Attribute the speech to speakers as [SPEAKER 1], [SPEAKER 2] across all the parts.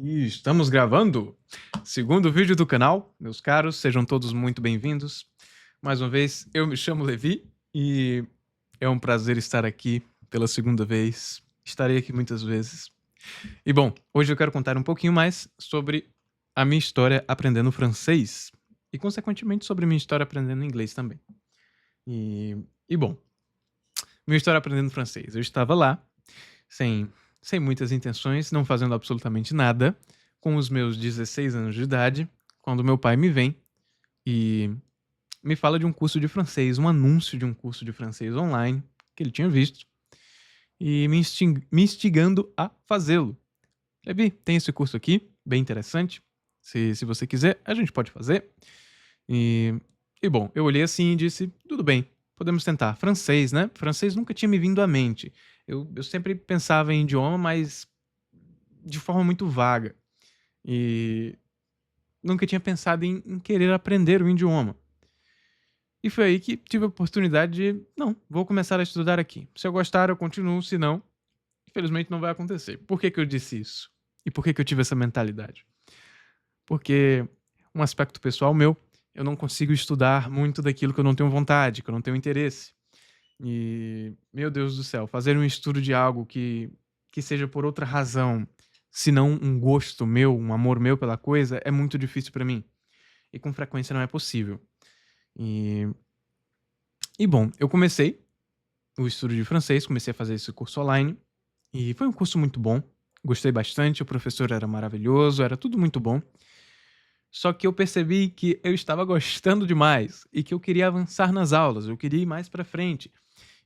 [SPEAKER 1] E estamos gravando segundo vídeo do canal. Meus caros, sejam todos muito bem-vindos. Mais uma vez, eu me chamo Levi e é um prazer estar aqui pela segunda vez. Estarei aqui muitas vezes. E bom, hoje eu quero contar um pouquinho mais sobre a minha história aprendendo francês e, consequentemente, sobre a minha história aprendendo inglês também. E bom, minha história aprendendo francês. Eu estava lá, sem, sem muitas intenções, não fazendo absolutamente nada, com os meus 16 anos de idade, quando meu pai me vem e me fala de um curso de francês, um anúncio de um curso de francês online que ele tinha visto e me instigando a fazê-lo. Levi, tem esse curso aqui, bem interessante. Se você quiser, a gente pode fazer. E, e bom, eu olhei assim e disse: tudo bem, podemos tentar. Francês, né? Francês nunca tinha me vindo à mente. Eu sempre pensava em idioma, mas de forma muito vaga. E nunca tinha pensado em querer aprender o idioma. E foi aí que tive a oportunidade de, não, vou começar a estudar aqui. Se eu gostar, eu continuo, se não, infelizmente não vai acontecer. Por que que eu disse isso? E por que que eu tive essa mentalidade? Porque um aspecto pessoal meu, eu não consigo estudar muito daquilo que eu não tenho vontade, que eu não tenho interesse. E, meu Deus do céu, fazer um estudo de algo que seja por outra razão, se não um gosto meu, um amor meu pela coisa, é muito difícil pra mim. E com frequência não é possível. E, e bom, eu comecei o estudo de francês, comecei a fazer esse curso online. E foi um curso muito bom. Gostei bastante, o professor era maravilhoso, era tudo muito bom. Só que eu percebi que eu estava gostando demais e que eu queria avançar nas aulas, eu queria ir mais pra frente,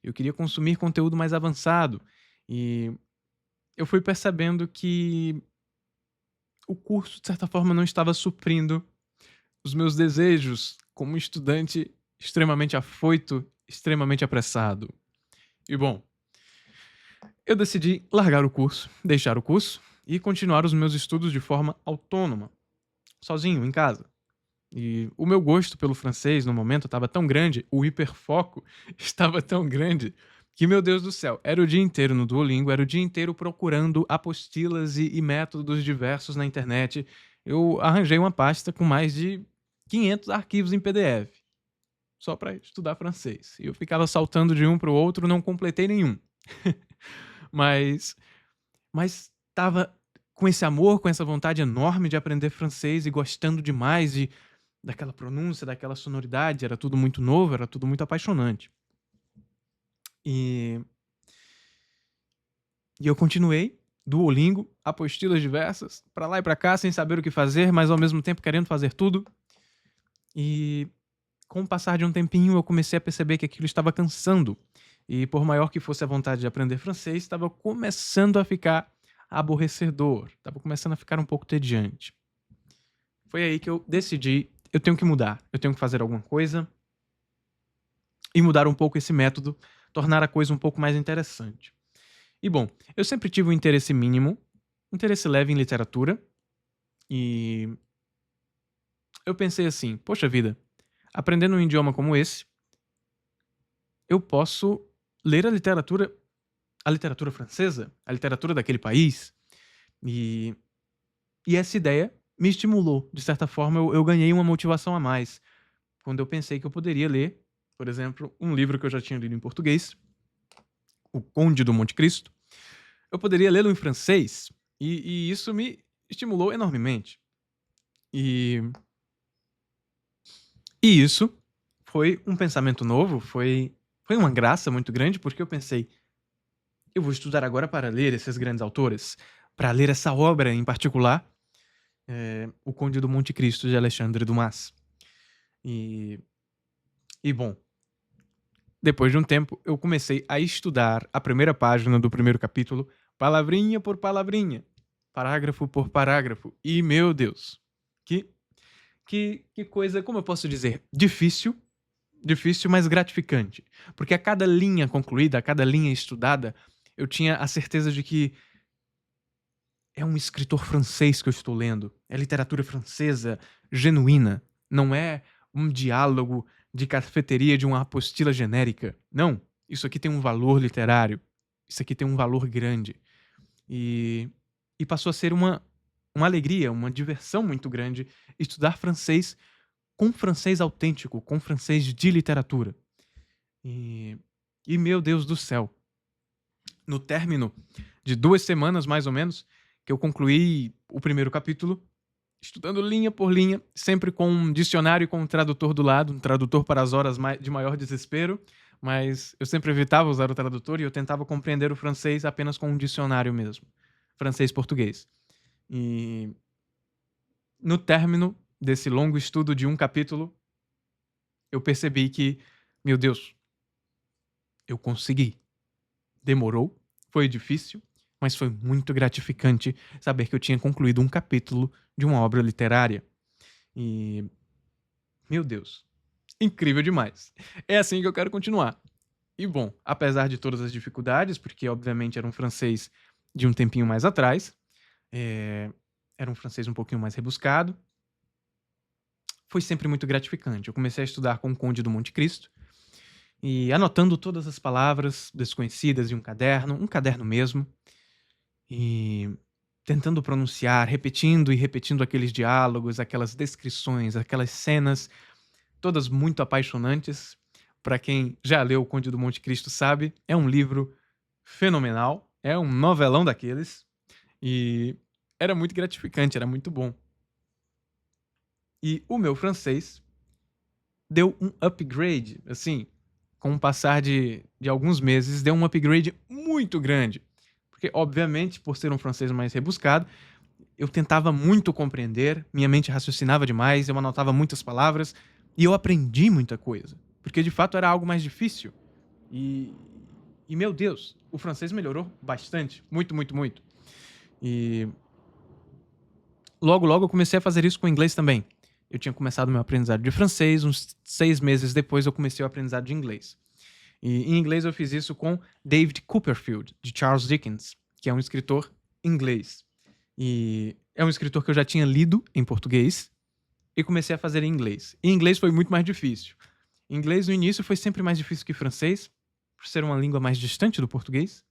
[SPEAKER 1] eu queria consumir conteúdo mais avançado. E eu fui percebendo que o curso, de certa forma, não estava suprindo os meus desejos como um estudante extremamente afoito, extremamente apressado. E bom, eu decidi largar o curso, deixar o curso e continuar os meus estudos de forma autônoma, sozinho, em casa. E o meu gosto pelo francês no momento estava tão grande, o hiperfoco estava tão grande, que, meu Deus do céu, era o dia inteiro no Duolingo, era o dia inteiro procurando apostilas e métodos diversos na internet. Eu arranjei uma pasta com mais de 500 arquivos em PDF, só para estudar francês. E eu ficava saltando de um para o outro, não completei nenhum. mas mas estava com esse amor, com essa vontade enorme de aprender francês e gostando demais daquela pronúncia, daquela sonoridade, era tudo muito novo, era tudo muito apaixonante. E eu continuei, Duolingo, apostilas diversas, pra lá e pra cá, sem saber o que fazer, mas ao mesmo tempo querendo fazer tudo. E com o passar de um tempinho, eu comecei a perceber que aquilo estava cansando. E por maior que fosse a vontade de aprender francês, estava começando a ficar aborrecedor, estava começando a ficar um pouco tediante. Foi aí que eu decidi, eu tenho que mudar, eu tenho que fazer alguma coisa e mudar um pouco esse método, tornar a coisa um pouco mais interessante. E bom, eu sempre tive um interesse mínimo, um interesse leve em literatura, e eu pensei assim, poxa vida, aprendendo um idioma como esse, eu posso ler a literatura francesa, a literatura daquele país, e, e essa ideia me estimulou. De certa forma, eu ganhei uma motivação a mais, quando eu pensei que eu poderia ler, por exemplo, um livro que eu já tinha lido em português, O Conde do Monte Cristo, eu poderia lê-lo em francês, e isso me estimulou enormemente. E, e isso foi um pensamento novo, foi uma graça muito grande, porque eu pensei, eu vou estudar agora para ler esses grandes autores, para ler essa obra em particular, O Conde do Monte Cristo, de Alexandre Dumas. E, e bom, depois de um tempo, eu comecei a estudar a primeira página do primeiro capítulo, palavrinha por palavrinha, parágrafo por parágrafo. E, meu Deus, que, que coisa, como eu posso dizer, difícil, difícil, mas gratificante. Porque a cada linha concluída, a cada linha estudada, eu tinha a certeza de que é um escritor francês que eu estou lendo. É literatura francesa genuína. Não é um diálogo de cafeteria de uma apostila genérica. Não. Isso aqui tem um valor literário. Isso aqui tem um valor grande. E passou a ser uma alegria, uma diversão muito grande estudar francês com francês autêntico, com francês de literatura. E, e meu Deus do céu, no término de 2 semanas, mais ou menos, que eu concluí o primeiro capítulo, estudando linha por linha, sempre com um dicionário e com um tradutor do lado, um tradutor para as horas de maior desespero, mas eu sempre evitava usar o tradutor e eu tentava compreender o francês apenas com um dicionário mesmo, francês-português. E no término desse longo estudo de um capítulo, eu percebi que, meu Deus, eu consegui. Demorou, foi difícil, mas foi muito gratificante saber que eu tinha concluído um capítulo de uma obra literária. E, meu Deus, incrível demais. É assim que eu quero continuar. E bom, apesar de todas as dificuldades, porque obviamente era um francês de um tempinho mais atrás, era um francês um pouquinho mais rebuscado, foi sempre muito gratificante. Eu comecei a estudar com o Conde do Monte Cristo, e anotando todas as palavras desconhecidas em um caderno mesmo, e tentando pronunciar, repetindo e repetindo aqueles diálogos, aquelas descrições, aquelas cenas, todas muito apaixonantes. Para quem já leu O Conde do Monte Cristo sabe, é um livro fenomenal, é um novelão daqueles, e era muito gratificante, era muito bom. E o meu francês deu um upgrade, assim, com o passar de alguns meses, deu um upgrade muito grande. Porque, obviamente, por ser um francês mais rebuscado, eu tentava muito compreender, minha mente raciocinava demais, eu anotava muitas palavras e eu aprendi muita coisa. Porque, de fato, era algo mais difícil. E meu Deus, o francês melhorou bastante. Muito, muito, muito. E logo, logo eu comecei a fazer isso com o inglês também. Eu tinha começado meu aprendizado de francês, uns 6 meses depois eu comecei o aprendizado de inglês. E em inglês eu fiz isso com David Copperfield, de Charles Dickens, que é um escritor inglês. E é um escritor que eu já tinha lido em português e comecei a fazer em inglês. Em inglês foi muito mais difícil. Em inglês no início foi sempre mais difícil que francês, por ser uma língua mais distante do português.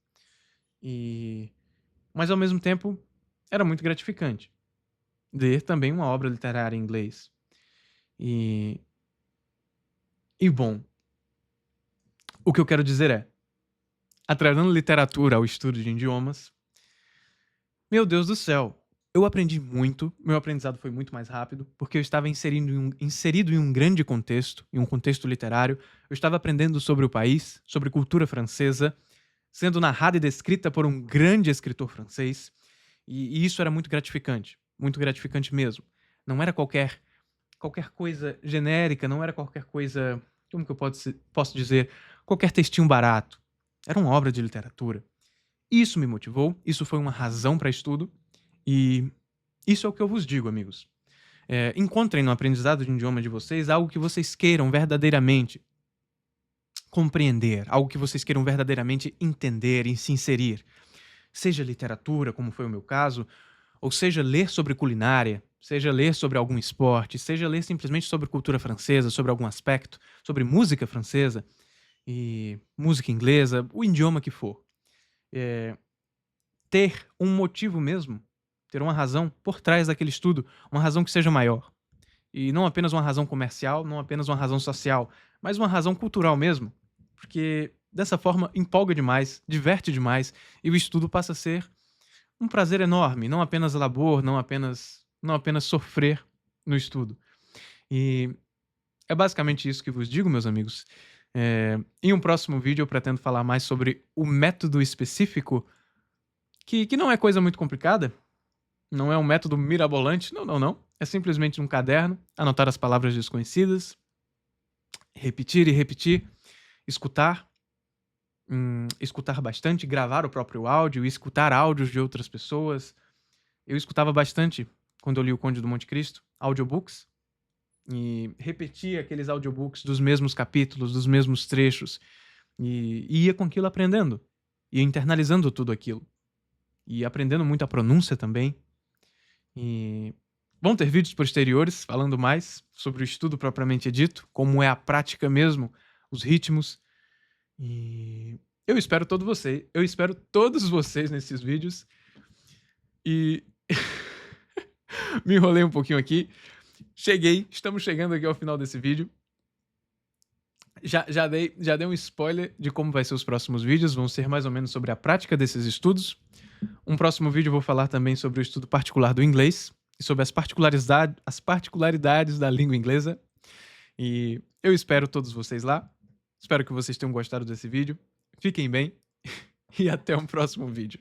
[SPEAKER 1] Mas ao mesmo tempo era muito gratificante ler também uma obra literária em inglês. E bom, o que eu quero dizer é, atrelando literatura ao estudo de idiomas, meu Deus do céu, eu aprendi muito, meu aprendizado foi muito mais rápido, porque eu estava inserido em um grande contexto, em um contexto literário, eu estava aprendendo sobre o país, sobre cultura francesa, sendo narrada e descrita por um grande escritor francês, e isso era muito gratificante mesmo. Não era qualquer coisa genérica, não era qualquer coisa, como que eu posso dizer, qualquer textinho barato. Era uma obra de literatura. Isso me motivou, isso foi uma razão para estudo, e isso é o que eu vos digo, amigos. Encontrem no aprendizado de um idioma de vocês algo que vocês queiram verdadeiramente compreender, algo que vocês queiram verdadeiramente entender e se inserir. Seja literatura, como foi o meu caso, ou seja ler sobre culinária, seja ler sobre algum esporte, seja ler simplesmente sobre cultura francesa, sobre algum aspecto, sobre música francesa e música inglesa, o idioma que for. Ter um motivo mesmo, ter uma razão por trás daquele estudo, uma razão que seja maior. E não apenas uma razão comercial, não apenas uma razão social, mas uma razão cultural mesmo. Porque dessa forma empolga demais, diverte demais e o estudo passa a ser um prazer enorme, não apenas labor, não apenas sofrer no estudo. E é basicamente isso que vos digo, meus amigos. Em um próximo vídeo eu pretendo falar mais sobre o método específico, que não é coisa muito complicada, não é um método mirabolante, não. É simplesmente um caderno, anotar as palavras desconhecidas, repetir e repetir, escutar, escutar bastante, gravar o próprio áudio, escutar áudios de outras pessoas. Eu escutava bastante, quando eu li O Conde do Monte Cristo, audiobooks, e repetia aqueles audiobooks dos mesmos capítulos, dos mesmos trechos, e ia com aquilo aprendendo, ia internalizando tudo aquilo, e aprendendo muito a pronúncia também. E vão ter vídeos posteriores falando mais sobre o estudo propriamente dito, como é a prática mesmo, os ritmos. E eu espero todos vocês nesses vídeos. E Me enrolei um pouquinho aqui. Estamos chegando aqui ao final desse vídeo. Já dei um spoiler de como vai ser os próximos vídeos. Vão ser mais ou menos sobre a prática desses estudos. Um próximo vídeo eu vou falar também sobre o estudo particular do inglês e sobre as particularidades da língua inglesa. E eu espero todos vocês lá. Espero que vocês tenham gostado desse vídeo. Fiquem bem e até um próximo vídeo.